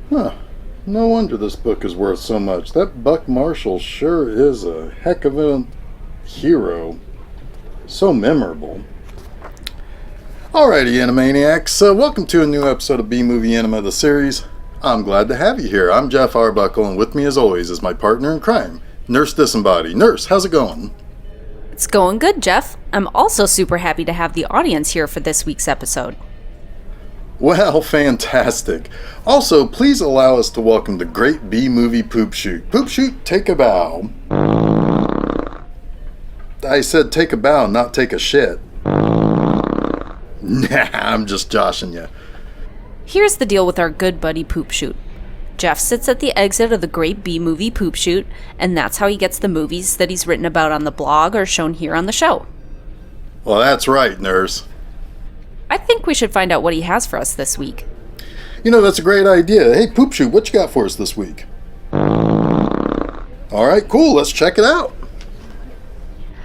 Huh. No wonder this book is worth so much. That Buck Marshall sure is a heck of a hero. So memorable. Alrighty, Animaniacs. Welcome to a new episode of B-Movie Enema, the series. I'm glad to have you here. I'm Jeff Arbuckle, and with me as always is my partner in crime, Nurse Disembodied. Nurse, how's it going? It's going good, Jeff. I'm also super happy to have the audience here for this week's episode. Well, fantastic. Also, please allow us to welcome the great B-Movie Poop Shoot. Poop Shoot, take a bow. I said take a bow, not take a shit. Nah, I'm just joshing you. Here's the deal with our good buddy Poop Shoot. Jeff sits at the exit of the great B-Movie Poop Shoot, and that's how he gets the movies that he's written about on the blog or shown here on the show. Well, that's right, Nurse. I think we should find out what he has for us this week. You know, that's a great idea. Hey, Poop Shoot, what you got for us this week? Alright, cool, let's check it out.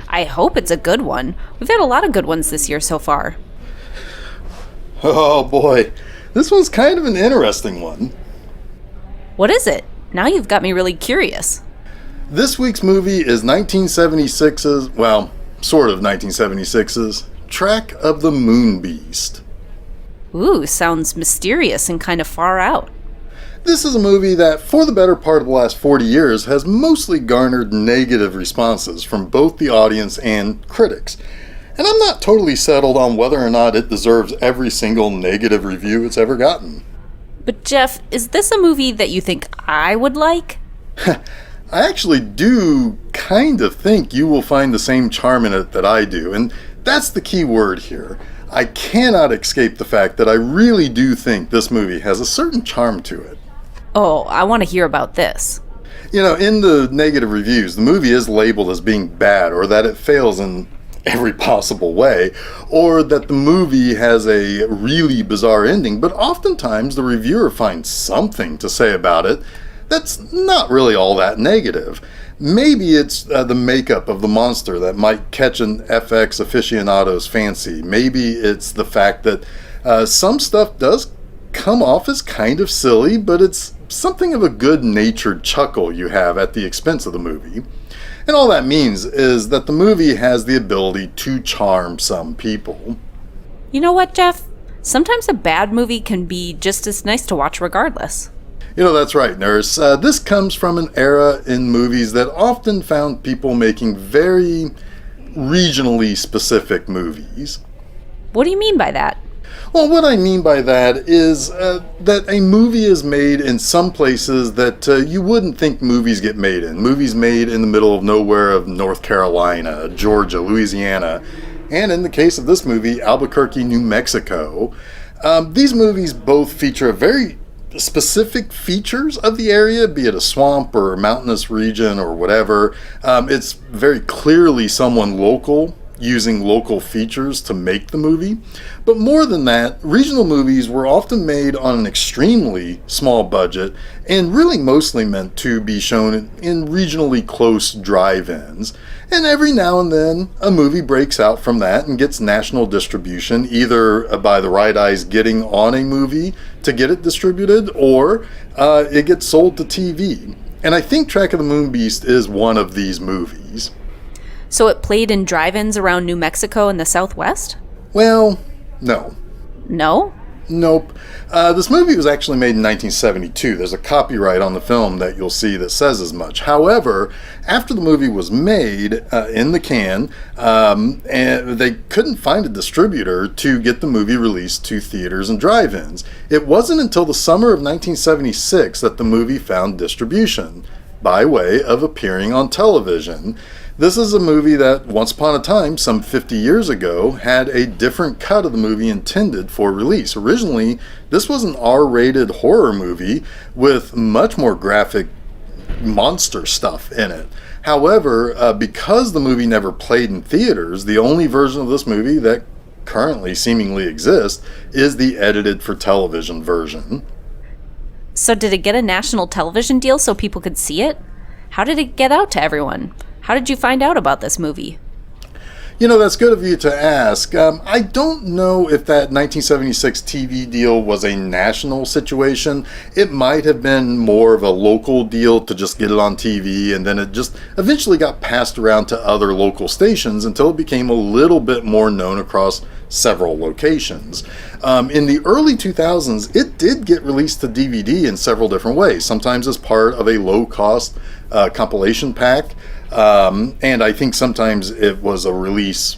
I hope it's a good one. We've had a lot of good ones this year so far. Oh boy, this one's kind of an interesting one. What is it? Now you've got me really curious. This week's movie is 1976's, well, sort of 1976's, Track of the Moon Beast. Ooh, sounds mysterious and kind of far out. This is a movie that, for the better part of the last 40 years, has mostly garnered negative responses from both the audience and critics. And I'm not totally settled on whether or not it deserves every single negative review it's ever gotten. But Jeff, is this a movie that you think I would like? I actually do kind of think you will find the same charm in it that I do, and that's the key word here. I cannot escape the fact that I really do think this movie has a certain charm to it. Oh, I want to hear about this. You know, in the negative reviews, the movie is labeled as being bad, or that it fails in every possible way, or that the movie has a really bizarre ending, but oftentimes the reviewer finds something to say about it that's not really all that negative. Maybe it's the makeup of the monster that might catch an FX aficionado's fancy. Maybe it's the fact that some stuff does come off as kind of silly, but it's something of a good-natured chuckle you have at the expense of the movie. And all that means is that the movie has the ability to charm some people. You know what, Jeff? Sometimes a bad movie can be just as nice to watch regardless. You know, that's right, Nurse. This comes from an era in movies that often found people making very regionally specific movies. What do you mean by that? Well, what I mean by that is that a movie is made in some places that you wouldn't think movies get made in. Movies made in the middle of nowhere of North Carolina, Georgia, Louisiana, and in the case of this movie, Albuquerque, New Mexico. These movies both feature very specific features of the area, be it a swamp or a mountainous region or whatever. It's very clearly someone local using local features to make the movie. But more than that, regional movies were often made on an extremely small budget and really mostly meant to be shown in regionally close drive-ins. And every now and then, a movie breaks out from that and gets national distribution, either by the right eyes getting on a movie to get it distributed, or it gets sold to TV. And I think Track of the Moon Beast is one of these movies. So it played in drive-ins around New Mexico and the Southwest? Well, no. No? Nope. This movie was actually made in 1972. There's a copyright on the film that you'll see that says as much. However, after the movie was made in the can, and they couldn't find a distributor to get the movie released to theaters and drive-ins. It wasn't until the summer of 1976 that the movie found distribution by way of appearing on television. This is a movie that, once upon a time, some 50 years ago, had a different cut of the movie intended for release. Originally, this was an R-rated horror movie with much more graphic monster stuff in it. However, because the movie never played in theaters, the only version of this movie that currently seemingly exists is the edited for television version. So did it get a national television deal so people could see it? How did it get out to everyone? How did you find out about this movie? You know, that's good of you to ask. I don't know if that 1976 TV deal was a national situation. It might have been more of a local deal to just get it on TV, and then it just eventually got passed around to other local stations until it became a little bit more known across several locations. In the early 2000s, it did get released to DVD in several different ways, sometimes as part of a low-cost compilation pack. And I think sometimes it was a release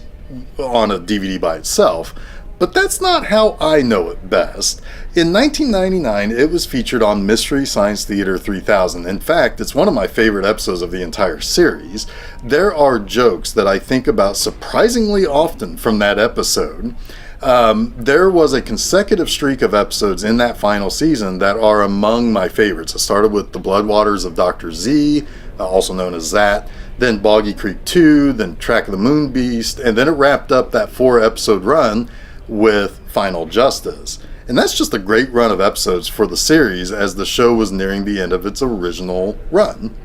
on a DVD by itself, but that's not how I know it best. In 1999, it was featured on Mystery Science Theater 3000. In fact, it's one of my favorite episodes of the entire series. There are jokes that I think about surprisingly often from that episode. There was a consecutive streak of episodes in that final season that are among my favorites. It started with The Bloodwaters of Dr. Z, also known as Zat, then Boggy Creek 2, then Track of the Moon Beast, and then it wrapped up that 4-episode run with Final Justice. And that's just a great run of episodes for the series as the show was nearing the end of its original run.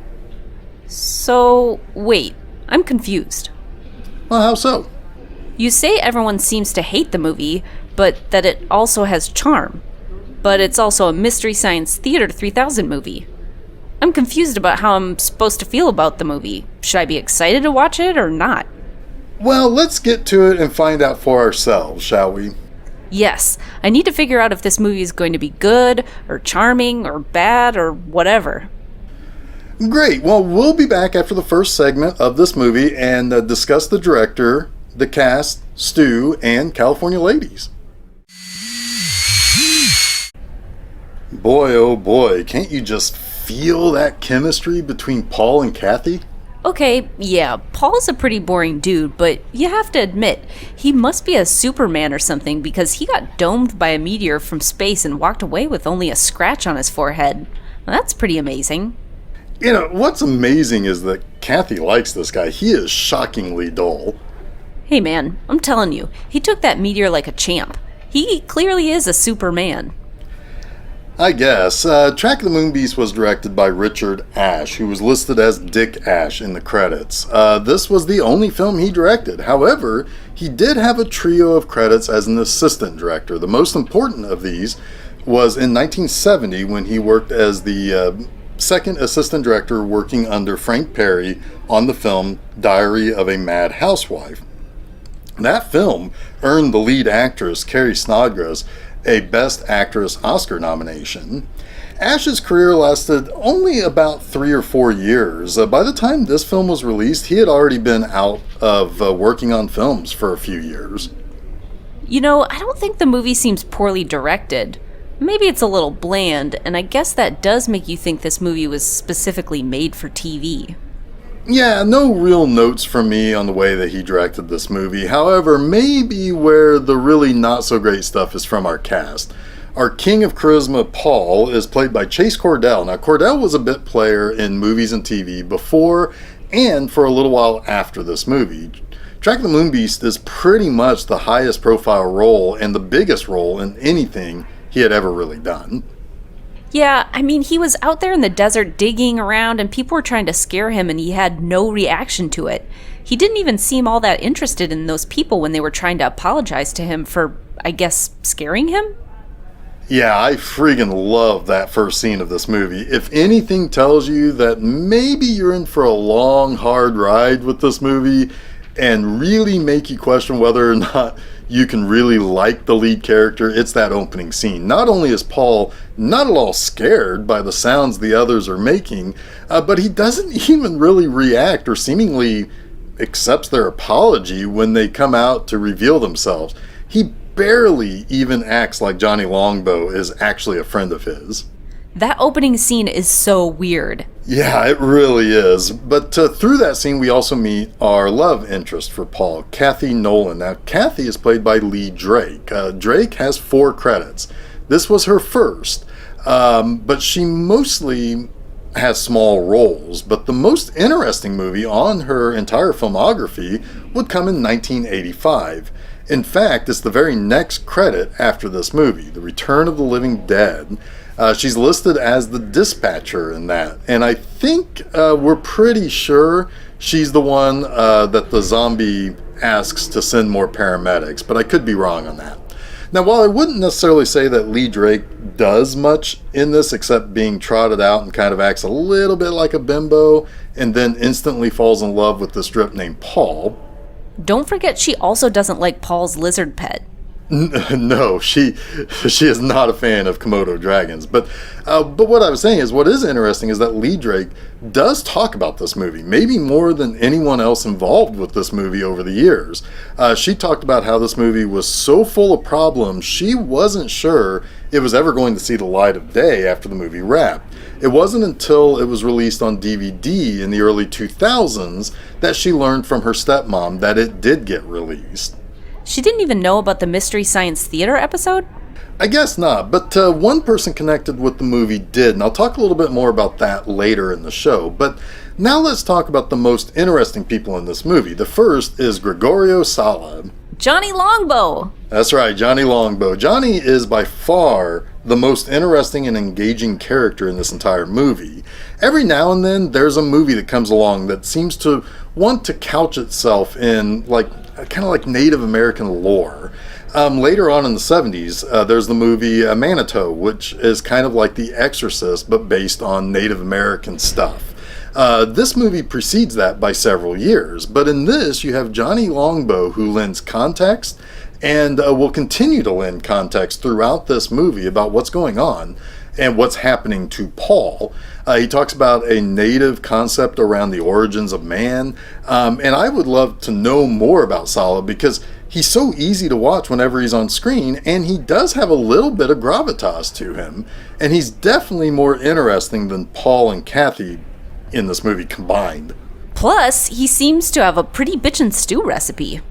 So, wait, I'm confused. Well, how so? You say everyone seems to hate the movie, but that it also has charm. But it's also a Mystery Science Theater 3000 movie. I'm confused about how I'm supposed to feel about the movie. Should I be excited to watch it or not? Well, let's get to it and find out for ourselves, shall we? Yes, I need to figure out if this movie is going to be good, or charming, or bad, or whatever. Great. Well, we'll be back after the first segment of this movie and discuss the director, the cast, Stu, and California Ladies. Boy, oh boy, can't you just feel that chemistry between Paul and Kathy? Okay, yeah, Paul's a pretty boring dude, but you have to admit, he must be a Superman or something because he got domed by a meteor from space and walked away with only a scratch on his forehead. Well, that's pretty amazing. You know, what's amazing is that Kathy likes this guy. He is shockingly dull. Hey man, I'm telling you, he took that meteor like a champ. He clearly is a Superman. I guess. Track of the Moon Beast was directed by Richard Ashe, who was listed as Dick Ashe in the credits. This was the only film he directed. However, he did have a trio of credits as an assistant director. The most important of these was in 1970 when he worked as the second assistant director working under Frank Perry on the film Diary of a Mad Housewife. That film earned the lead actress, Carrie Snodgrass, a Best Actress Oscar nomination. Ashe's career lasted only about 3 or 4 years. By the time this film was released, he had already been out of working on films for a few years. You know, I don't think the movie seems poorly directed. Maybe it's a little bland, and I guess that does make you think this movie was specifically made for TV. Yeah, no real notes from me on the way that he directed this movie. However, maybe where the really not so great stuff is from our cast. Our king of charisma, Paul, is played by Chase Cordell. Now, Cordell was a bit player in movies and TV before and for a little while after this movie. Track of the Moon Beast is pretty much the highest profile role and the biggest role in anything he had ever really done. Yeah, I mean, he was out there in the desert digging around and people were trying to scare him and he had no reaction to it. He didn't even seem all that interested in those people when they were trying to apologize to him for, I guess, scaring him? Yeah, I freaking love that first scene of this movie. If anything tells you that maybe you're in for a long, hard ride with this movie and really make you question whether or not you can really like the lead character, it's that opening scene. Not only is Paul not at all scared by the sounds the others are making, but he doesn't even really react or seemingly accepts their apology when they come out to reveal themselves. He barely even acts like Johnny Longbow is actually a friend of his. That opening scene is so weird. Yeah, it really is. But through that scene, we also meet our love interest for Paul, Kathy Nolan. Now, Kathy is played by Lee Drake. Drake has 4 credits. This was her first, but she mostly has small roles. But the most interesting movie on her entire filmography would come in 1985. In fact, it's the very next credit after this movie, The Return of the Living Dead. She's listed as the dispatcher in that. And I think we're pretty sure she's the one that the zombie asks to send more paramedics, but I could be wrong on that. Now, while I wouldn't necessarily say that Lee Drake does much in this except being trotted out and kind of acts a little bit like a bimbo and then instantly falls in love with this drip named Paul. Don't forget she also doesn't like Paul's lizard pet. No, she is not a fan of Komodo dragons. But what I was saying is, what is interesting is that Lee Drake does talk about this movie, maybe more than anyone else involved with this movie over the years. She talked about how this movie was so full of problems, she wasn't sure it was ever going to see the light of day after the movie wrapped. It wasn't until it was released on DVD in the early 2000s that she learned from her stepmom that it did get released. She didn't even know about the Mystery Science Theater episode? I guess not, but one person connected with the movie did, and I'll talk a little bit more about that later in the show. But now let's talk about the most interesting people in this movie. The first is Gregorio Sala. Johnny Longbow! That's right, Johnny Longbow. Johnny is by far the most interesting and engaging character in this entire movie. Every now and then, there's a movie that comes along that seems to want to couch itself in kind of like Native American lore. Later on in the 70s, there's the movie Manitou, which is kind of like The Exorcist, but based on Native American stuff. This movie precedes that by several years, but in this, you have Johnny Longbow, who lends context and will continue to lend context throughout this movie about what's going on and what's happening to Paul. He talks about a native concept around the origins of man, and I would love to know more about Sala because he's so easy to watch whenever he's on screen, and he does have a little bit of gravitas to him, and he's definitely more interesting than Paul and Kathy in this movie combined. Plus, he seems to have a pretty bitchin' stew recipe.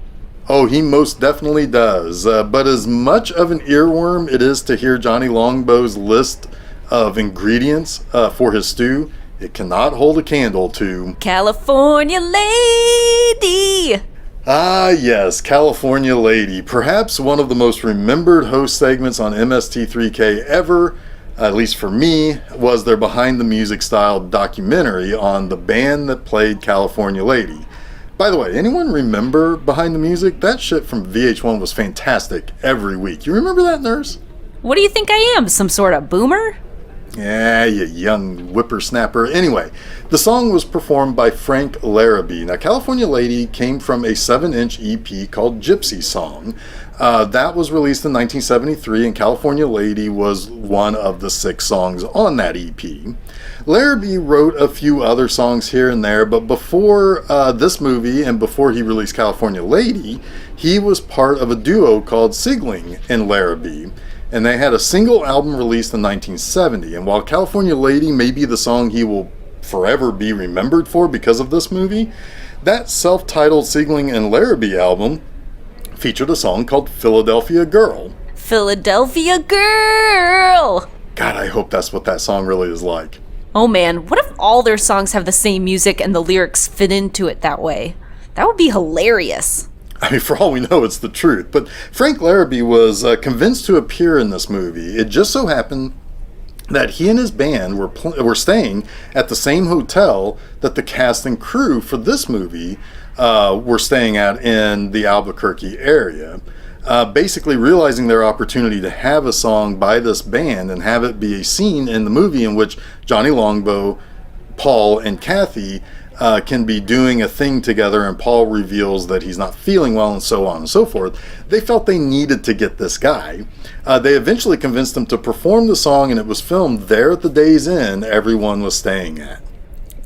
Oh, he most definitely does. But as much of an earworm it is to hear Johnny Longbow's list of ingredients for his stew, it cannot hold a candle to California Lady! Ah, yes, California Lady. Perhaps one of the most remembered host segments on MST3K ever, at least for me, was their Behind the Music style documentary on the band that played California Lady. By the way, anyone remember Behind the Music? That shit from VH1 was fantastic every week. You remember that, Nurse? What do you think I am, some sort of boomer? Yeah, you young whippersnapper. Anyway, the song was performed by Frank Larrabee. Now, California Lady came from a 7-inch EP called Gypsy Song. That was released in 1973, and California Lady was one of the 6 songs on that EP. Larrabee wrote a few other songs here and there, but before this movie and before he released California Lady, he was part of a duo called Sigling and Larrabee. And they had a single album released in 1970. And while California Lady may be the song he will forever be remembered for because of this movie, that self-titled Sigling and Larrabee album featured a song called Philadelphia Girl. Philadelphia Girl! God, I hope that's what that song really is like. Oh man, what if all their songs have the same music and the lyrics fit into it that way? That would be hilarious. I mean, for all we know, it's the truth. But Frank Larrabee was convinced to appear in this movie. It just so happened that he and his band were staying at the same hotel that the cast and crew for this movie were staying at in the Albuquerque area. Basically realizing their opportunity to have a song by this band and have it be a scene in the movie in which Johnny Longbow, Paul, and Kathy can be doing a thing together, and Paul reveals that he's not feeling well and so on and so forth. They felt they needed to get this guy. They eventually convinced him to perform the song, and it was filmed there at the Days Inn everyone was staying at.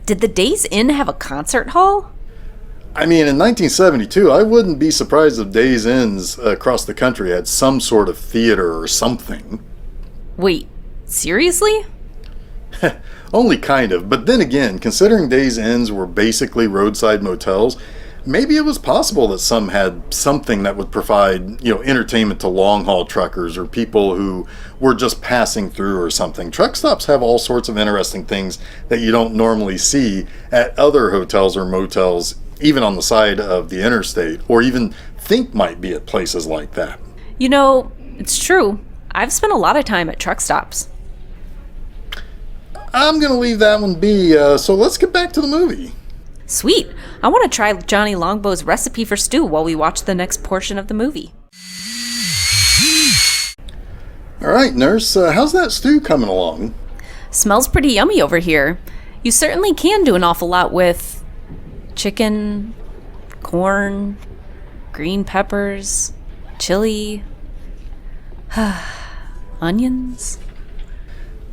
Did the Days Inn have a concert hall? I mean, in 1972, I wouldn't be surprised if Days Inns across the country had some sort of theater or something. Wait, seriously? Only kind of, but then again, considering Days Inns were basically roadside motels, maybe it was possible that some had something that would provide, entertainment to long-haul truckers or people who were just passing through or something. Truck stops have all sorts of interesting things that you don't normally see at other hotels or motels, even on the side of the interstate, or even think might be at places like that. It's true. I've spent a lot of time at truck stops. I'm going to leave that one be, so let's get back to the movie. Sweet. I want to try Johnny Longbow's recipe for stew while we watch the next portion of the movie. All right, nurse, how's that stew coming along? Smells pretty yummy over here. You certainly can do an awful lot with chicken, corn, green peppers, chili, onions.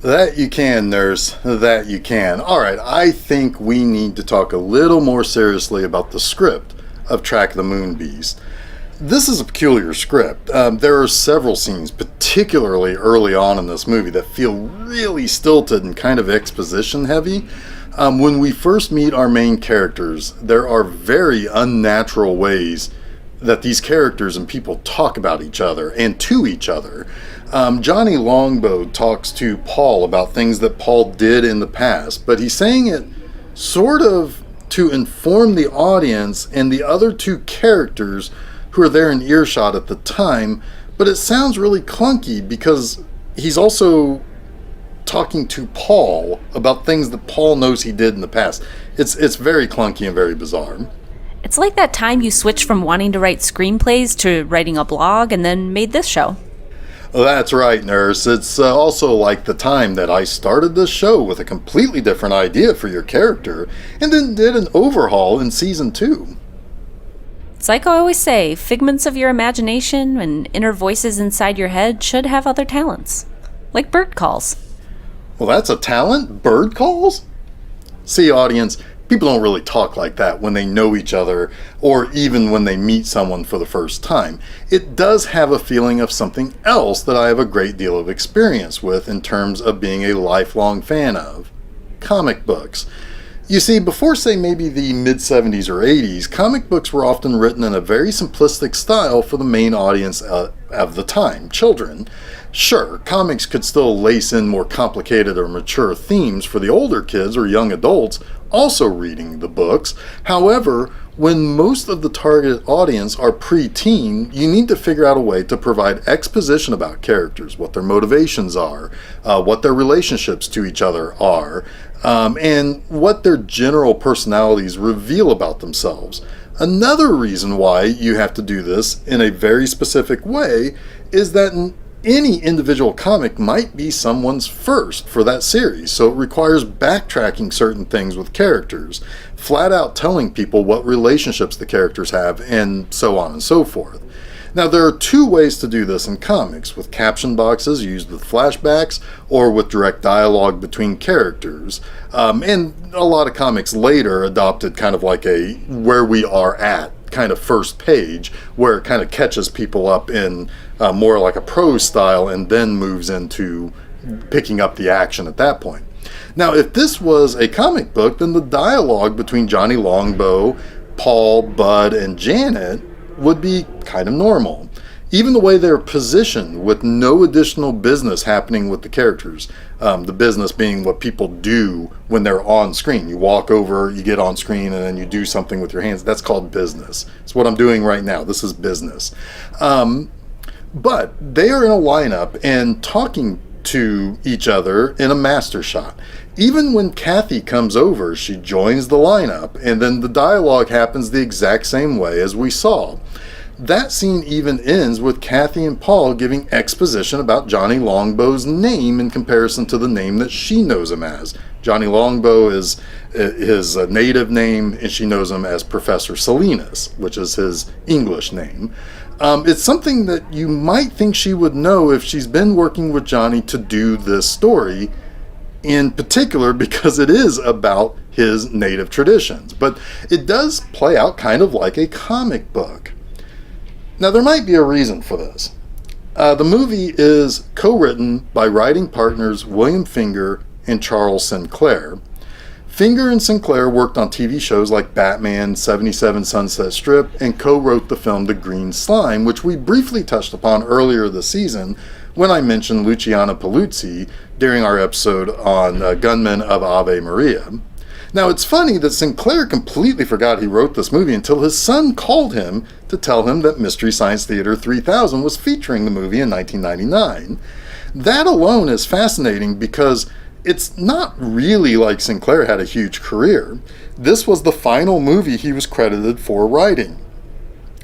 That you can, nurse. That you can. All right, I think we need to talk a little more seriously about the script of Track of the Moon Beast. This is a peculiar script. There are several scenes, particularly early on in this movie, that feel really stilted and kind of exposition heavy. When we first meet our main characters, there are very unnatural ways that these characters and people talk about each other and to each other. Johnny Longbow talks to Paul about things that Paul did in the past, but he's saying it sort of to inform the audience and the other two characters who are there in earshot at the time, but it sounds really clunky because he's also talking to Paul about things that Paul knows he did in the past. It's very clunky and very bizarre. It's like that time you switched from wanting to write screenplays to writing a blog and then made this show. Well, that's right, nurse. It's also like the time that I started this show with a completely different idea for your character and then did an overhaul in season 2. It's like I always say, figments of your imagination and inner voices inside your head should have other talents. Like bird calls. Well, that's a talent? Bird calls? See, audience, people don't really talk like that when they know each other or even when they meet someone for the first time. It does have a feeling of something else that I have a great deal of experience with in terms of being a lifelong fan of. Comic books. You see, before say maybe the mid-70s or 80s, comic books were often written in a very simplistic style for the main audience of the time, children. Sure, comics could still lace in more complicated or mature themes for the older kids or young adults also reading the books. However, when most of the target audience are pre-teen, you need to figure out a way to provide exposition about characters, what their motivations are, what their relationships to each other are, and what their general personalities reveal about themselves. Another reason why you have to do this in a very specific way is that any individual comic might be someone's first for that series, so it requires backtracking certain things with characters, flat out telling people what relationships the characters have, and so on and so forth. Now, there are two ways to do this in comics, with caption boxes used with flashbacks or with direct dialogue between characters. And a lot of comics later adopted kind of like a where we are at kind of first page, where it kind of catches people up in more like a prose style and then moves into picking up the action at that point. Now, if this was a comic book, then the dialogue between Johnny Longbow, Paul, Bud, and Janet would be kind of normal. Even the way they're positioned with no additional business happening with the characters. The business being what people do when they're on screen. You walk over, you get on screen, and then you do something with your hands. That's called business. It's what I'm doing right now. This is business. But they are in a lineup and talking to each other in a master shot. Even when Kathy comes over, she joins the lineup, and then the dialogue happens the exact same way as we saw. That scene even ends with Kathy and Paul giving exposition about Johnny Longbow's name in comparison to the name that she knows him as. Johnny Longbow is his native name, and she knows him as Professor Salinas, which is his English name. It's something that you might think she would know if she's been working with Johnny to do this story, in particular because it is about his native traditions. But it does play out kind of like a comic book. Now, there might be a reason for this. The movie is co-written by writing partners William Finger and Charles Sinclair. Finger and Sinclair worked on TV shows like Batman, 77 Sunset Strip, and co-wrote the film The Green Slime, which we briefly touched upon earlier this season when I mentioned Luciano Paluzzi during our episode on Gunmen of Ave Maria. Now, it's funny that Sinclair completely forgot he wrote this movie until his son called him to tell him that Mystery Science Theater 3000 was featuring the movie in 1999. That alone is fascinating because it's not really like Sinclair had a huge career. This was the final movie he was credited for writing.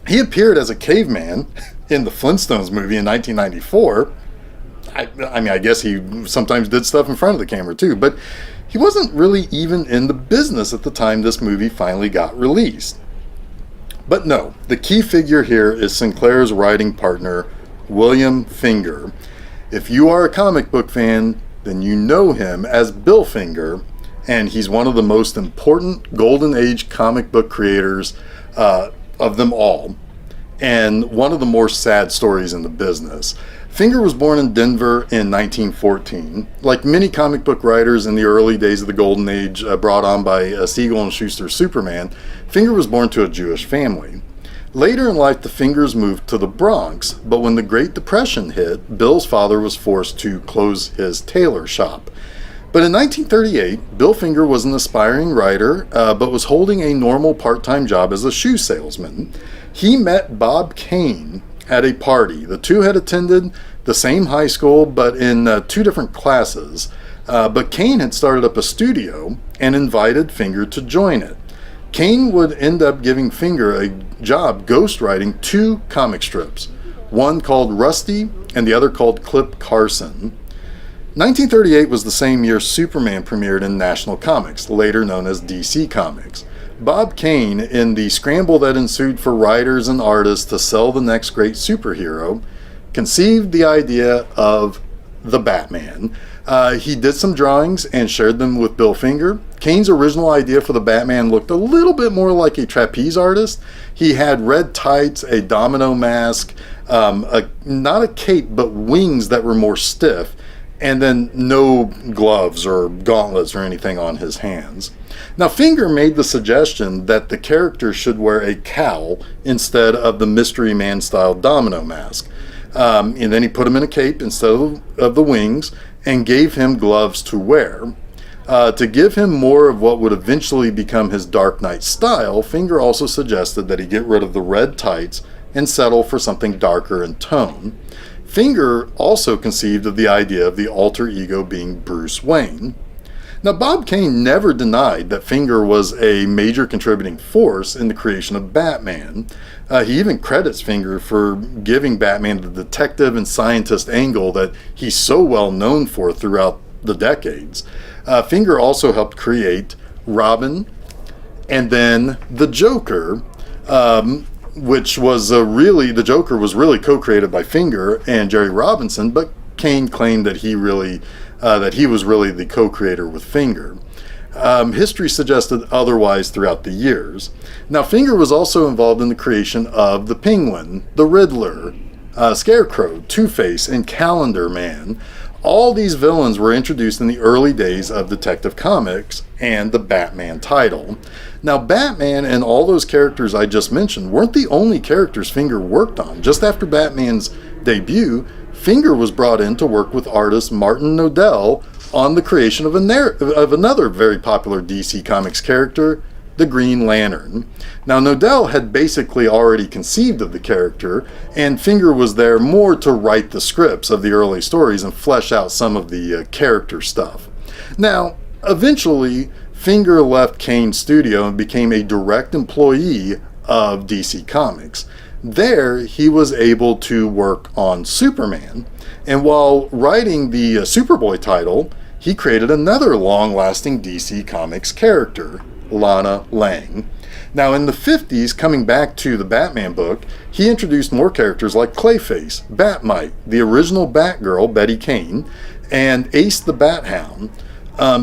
He appeared as a caveman in the Flintstones movie in 1994. I guess he sometimes did stuff in front of the camera too, but he wasn't really even in the business at the time this movie finally got released. But no, the key figure here is Sinclair's writing partner, William Finger. If you are a comic book fan, then you know him as Bill Finger, and he's one of the most important Golden Age comic book creators of them all, and one of the more sad stories in the business. Finger was born in Denver in 1914. Like many comic book writers in the early days of the Golden Age brought on by Siegel and Schuster's Superman, Finger was born to a Jewish family. Later in life, the Fingers moved to the Bronx, but when the Great Depression hit, Bill's father was forced to close his tailor shop. But in 1938, Bill Finger was an aspiring writer, but was holding a normal part-time job as a shoe salesman. He met Bob Kane at a party. The two had attended the same high school, but in two different classes. But Kane had started up a studio and invited Finger to join it. Kane would end up giving Finger a job ghostwriting two comic strips, one called Rusty and the other called Clip Carson. 1938 was the same year Superman premiered in National Comics, later known as DC Comics. Bob Kane, in the scramble that ensued for writers and artists to sell the next great superhero, conceived the idea of the Batman. He did some drawings and shared them with Bill Finger. Kane's original idea for the Batman looked a little bit more like a trapeze artist. He had red tights, a domino mask, not a cape, but wings that were more stiff, and then no gloves or gauntlets or anything on his hands. Now, Finger made the suggestion that the character should wear a cowl instead of the Mystery Man-style domino mask. And then he put him in a cape instead of the wings and gave him gloves to wear. To give him more of what would eventually become his Dark Knight style, Finger also suggested that he get rid of the red tights and settle for something darker in tone. Finger also conceived of the idea of the alter ego being Bruce Wayne. Now, Bob Kane never denied that Finger was a major contributing force in the creation of Batman. He even credits Finger for giving Batman the detective and scientist angle that he's so well known for throughout the decades. Finger also helped create Robin and then the Joker, which was the Joker was really co-created by Finger and Jerry Robinson, but Kane claimed that he was really the co-creator with Finger. History suggested otherwise throughout the years. Now, Finger was also involved in the creation of the Penguin, the Riddler, Scarecrow, Two-Face, and Calendar Man. All these villains were introduced in the early days of Detective Comics and the Batman title. Now, Batman and all those characters I just mentioned weren't the only characters Finger worked on. Just after Batman's debut, Finger was brought in to work with artist Martin Nodell on the creation of another very popular DC Comics character, the Green Lantern. Now, Nodell had basically already conceived of the character, and Finger was there more to write the scripts of the early stories and flesh out some of the character stuff. Now, eventually, Finger left Kane's studio and became a direct employee of DC Comics. There, he was able to work on Superman, and while writing the Superboy title, he created another long-lasting DC Comics character, Lana Lang. Now, in the 50s, coming back to the Batman book, he introduced more characters like Clayface, Batmite, the original Batgirl, Betty Kane, and Ace the Bat-Hound.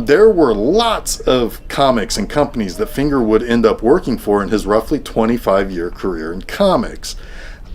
There were lots of comics and companies that Finger would end up working for in his roughly 25-year career in comics.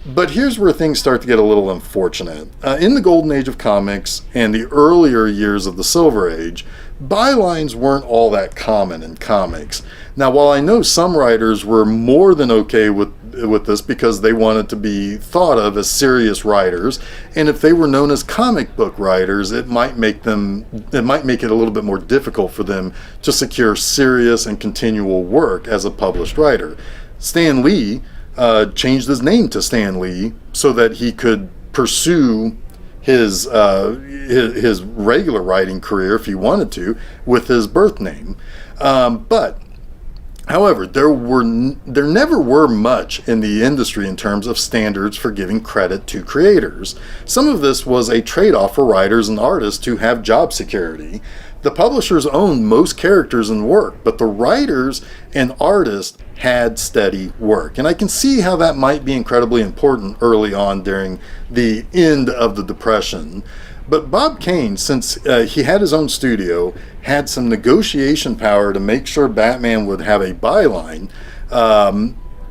But here's where things start to get a little unfortunate. In the golden age of comics and the earlier years of the silver age, bylines weren't all that common in comics. Now, while I know some writers were more than okay with this because they wanted to be thought of as serious writers, and if they were known as comic book writers, it might make it a little bit more difficult for them to secure serious and continual work as a published writer. Stan Lee changed his name to Stan Lee so that he could pursue his regular writing career, if he wanted to, with his birth name. However, there never were much in the industry in terms of standards for giving credit to creators. Some of this was a trade-off for writers and artists to have job security. The publishers owned most characters and work, but the writers and artists had steady work. And I can see how that might be incredibly important early on during the end of the Depression. But Bob Kane, since he had his own studio, had some negotiation power to make sure Batman would have a byline,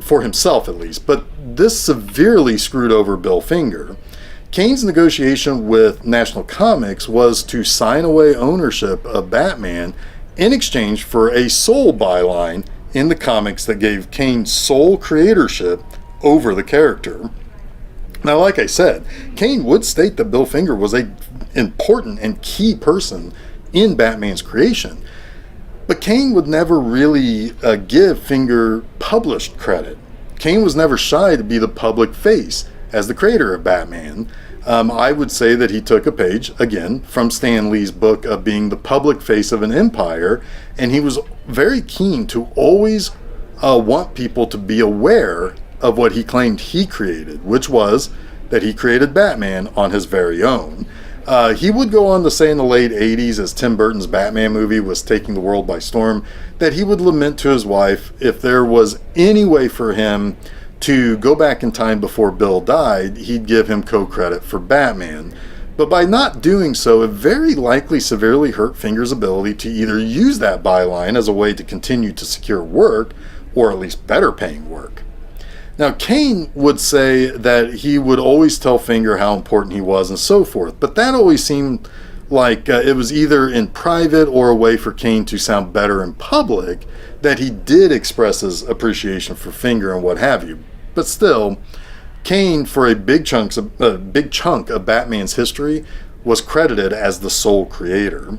for himself at least. But this severely screwed over Bill Finger. Kane's negotiation with National Comics was to sign away ownership of Batman in exchange for a sole byline in the comics that gave Kane sole creatorship over the character. Now, like I said, Kane would state that Bill Finger was an important and key person in Batman's creation, but Kane would never really give Finger published credit. Kane was never shy to be the public face as the creator of Batman. I would say that he took a page, again, from Stan Lee's book of being the public face of an empire, and he was very keen to always want people to be aware of what he claimed he created, which was that he created Batman on his very own. He would go on to say in the late 80s, as Tim Burton's Batman movie was taking the world by storm, that he would lament to his wife if there was any way for him to go back in time before Bill died, he'd give him co-credit for Batman. But by not doing so, it very likely severely hurt Finger's ability to either use that byline as a way to continue to secure work, or at least better paying work. Now, Kane would say that he would always tell Finger how important he was and so forth, but that always seemed like it was either in private or a way for Kane to sound better in public that he did express his appreciation for Finger and what have you. But still, Kane, for a big chunk of Batman's history, was credited as the sole creator.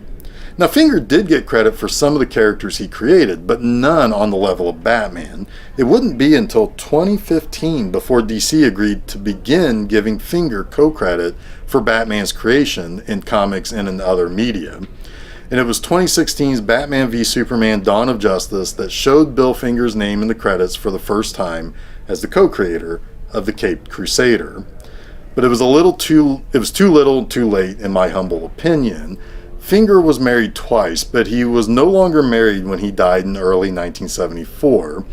Now, Finger did get credit for some of the characters he created, but none on the level of Batman. It wouldn't be until 2015 before DC agreed to begin giving Finger co-credit for Batman's creation in comics and in other media. And it was 2016's Batman v Superman: Dawn of Justice that showed Bill Finger's name in the credits for the first time as the co-creator of the Caped Crusader. But it was too little too late in my humble opinion. Finger was married twice, but he was no longer married when he died in early 1974.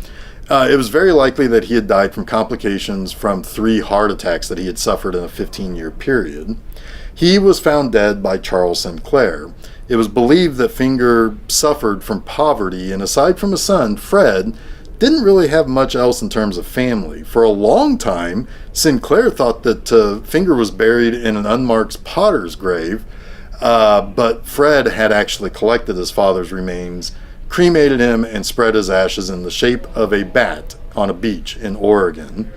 It was very likely that he had died from complications from 3 heart attacks that he had suffered in a 15-year period. He was found dead by Charles Sinclair. It was believed that Finger suffered from poverty, and aside from a son, Fred, didn't really have much else in terms of family. For a long time, Sinclair thought that Finger was buried in an unmarked potter's grave, but Fred had actually collected his father's remains, cremated him, and spread his ashes in the shape of a bat on a beach in Oregon.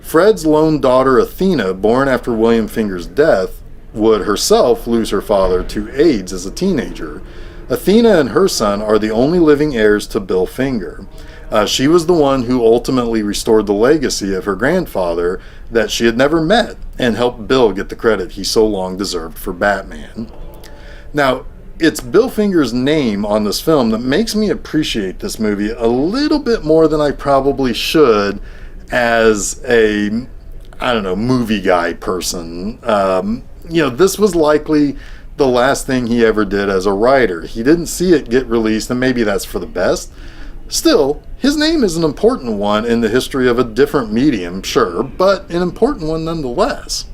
Fred's lone daughter, Athena, born after William Finger's death, would herself lose her father to AIDS as a teenager. Athena and her son are the only living heirs to Bill Finger. She was the one who ultimately restored the legacy of her grandfather that she had never met and helped Bill get the credit he so long deserved for Batman. Now, it's Bill Finger's name on this film that makes me appreciate this movie a little bit more than I probably should as a, movie guy person. This was likely the last thing he ever did as a writer. He didn't see it get released, and maybe that's for the best. Still, his name is an important one in the history of a different medium, sure, but an important one nonetheless.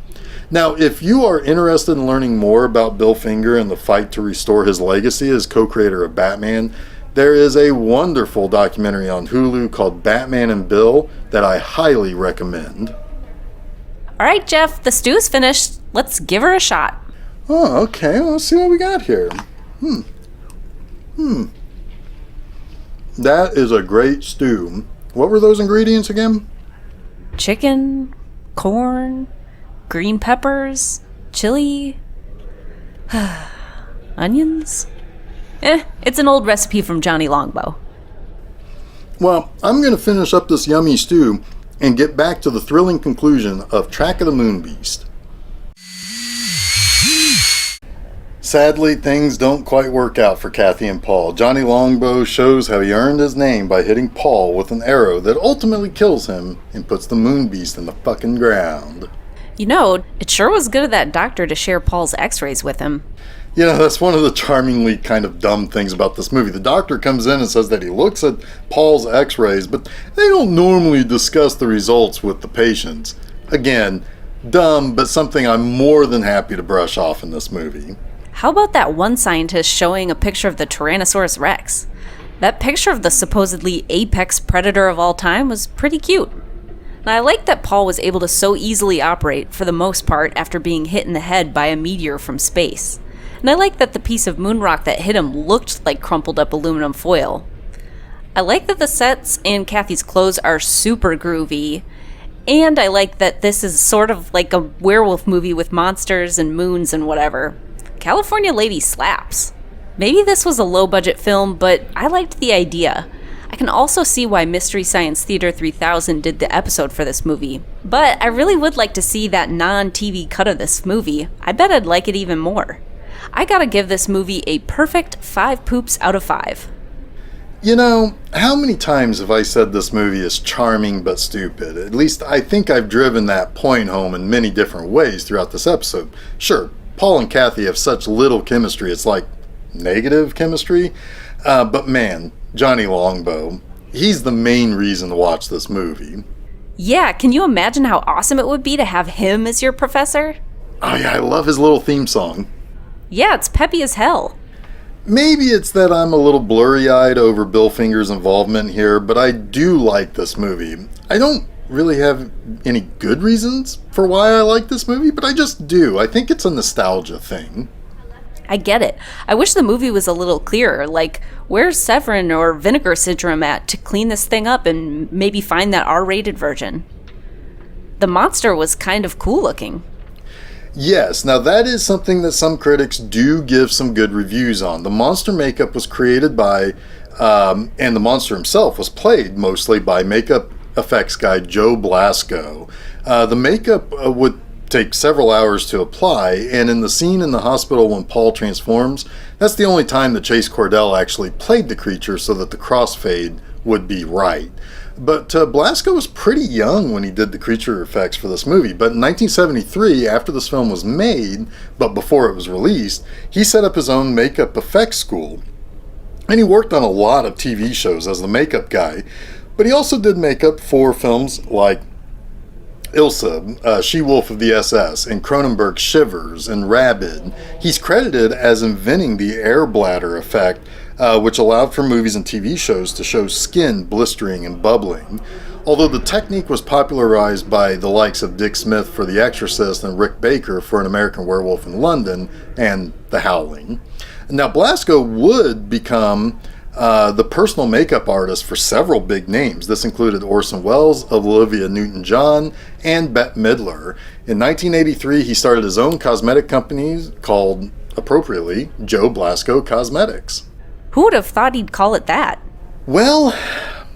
Now, if you are interested in learning more about Bill Finger and the fight to restore his legacy as co-creator of Batman, there is a wonderful documentary on Hulu called Batman and Bill that I highly recommend. All right, Jeff, the stew's finished. Let's give her a shot. Oh, okay. Well, let's see what we got here. That is a great stew. What were those ingredients again? Chicken, corn, green peppers, chili, onions. It's an old recipe from Johnny Longbow. Well, I'm going to finish up this yummy stew and get back to the thrilling conclusion of Track of the Moon Beast. Sadly, things don't quite work out for Kathy and Paul. Johnny Longbow shows how he earned his name by hitting Paul with an arrow that ultimately kills him and puts the Moon Beast in the fucking ground. You know, it sure was good of that doctor to share Paul's x-rays with him. Yeah, that's one of the charmingly kind of dumb things about this movie. The doctor comes in and says that he looks at Paul's x-rays, but they don't normally discuss the results with the patients. Again, dumb, but something I'm more than happy to brush off in this movie. How about that one scientist showing a picture of the Tyrannosaurus Rex? That picture of the supposedly apex predator of all time was pretty cute. And I like that Paul was able to so easily operate, for the most part, after being hit in the head by a meteor from space. And I like that the piece of moon rock that hit him looked like crumpled up aluminum foil. I like that the sets and Kathy's clothes are super groovy. And I like that this is sort of like a werewolf movie with monsters and moons and whatever. California Lady slaps. Maybe this was a low-budget film, but I liked the idea. I can also see why Mystery Science Theater 3000 did the episode for this movie. But I really would like to see that non-TV cut of this movie. I bet I'd like it even more. I gotta give this movie a perfect 5 poops out of 5. You know, how many times have I said this movie is charming but stupid? At least I think I've driven that point home in many different ways throughout this episode. Sure, Paul and Kathy have such little chemistry, it's like negative chemistry. But man, Johnny Longbow, he's the main reason to watch this movie. Yeah, can you imagine how awesome it would be to have him as your professor? Oh yeah, I love his little theme song. Yeah, it's peppy as hell. Maybe it's that I'm a little blurry-eyed over Bill Finger's involvement here, but I do like this movie. I don't really have any good reasons for why I like this movie, but I just do. I think it's a nostalgia thing. I get it. I wish the movie was a little clearer, like, where's Severin or Vinegar Syndrome at to clean this thing up and maybe find that R-rated version? The monster was kind of cool looking. Yes, now that is something that some critics do give some good reviews on. The monster makeup was created by, and the monster himself was played mostly by makeup effects guy Joe Blasco. The makeup would take several hours to apply, and in the scene in the hospital when Paul transforms, that's the only time that Chase Cordell actually played the creature so that the crossfade would be right. But Blasco was pretty young when he did the creature effects for this movie. But in 1973, after this film was made, but before it was released, he set up his own makeup effects school. And he worked on a lot of TV shows as the makeup guy. But he also did makeup for films like Ilsa, She-Wolf of the SS, and Cronenberg's Shivers and Rabid. He's credited as inventing the air bladder effect, which allowed for movies and TV shows to show skin blistering and bubbling. Although the technique was popularized by the likes of Dick Smith for The Exorcist and Rick Baker for An American Werewolf in London and The Howling. Now, Blasco would become the personal makeup artist for several big names. This included Orson Welles, Olivia Newton-John, and Bette Midler. In 1983, he started his own cosmetic company called, appropriately, Joe Blasco Cosmetics. Who would have thought he'd call it that? Well,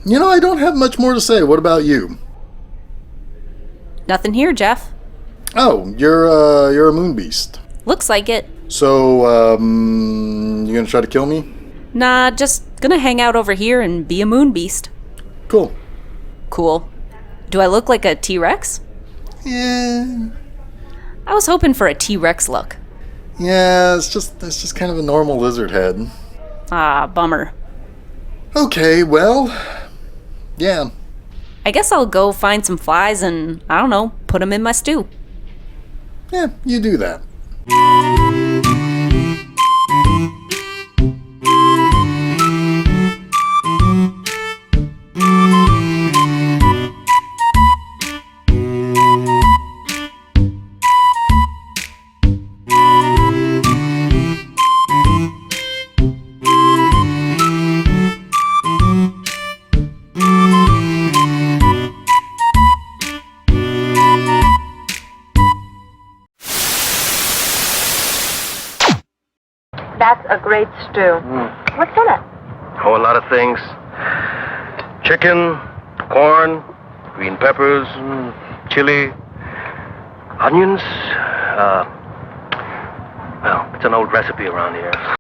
you know, I don't have much more to say. What about you? Nothing here, Jeff. Oh, you're a moon beast. Looks like it. So, you gonna try to kill me? Nah, just gonna hang out over here and be a moon beast. Cool. Cool. Do I look like a T-Rex? Yeah. I was hoping for a T-Rex look. Yeah, it's just kind of a normal lizard head. Ah, bummer. Okay, well, yeah. I guess I'll go find some flies and, I don't know, put them in my stew. Yeah, you do that. That's a great stew. What's in it? Oh, a lot of things. Chicken, corn, green peppers, chili, onions. Well, it's an old recipe around here.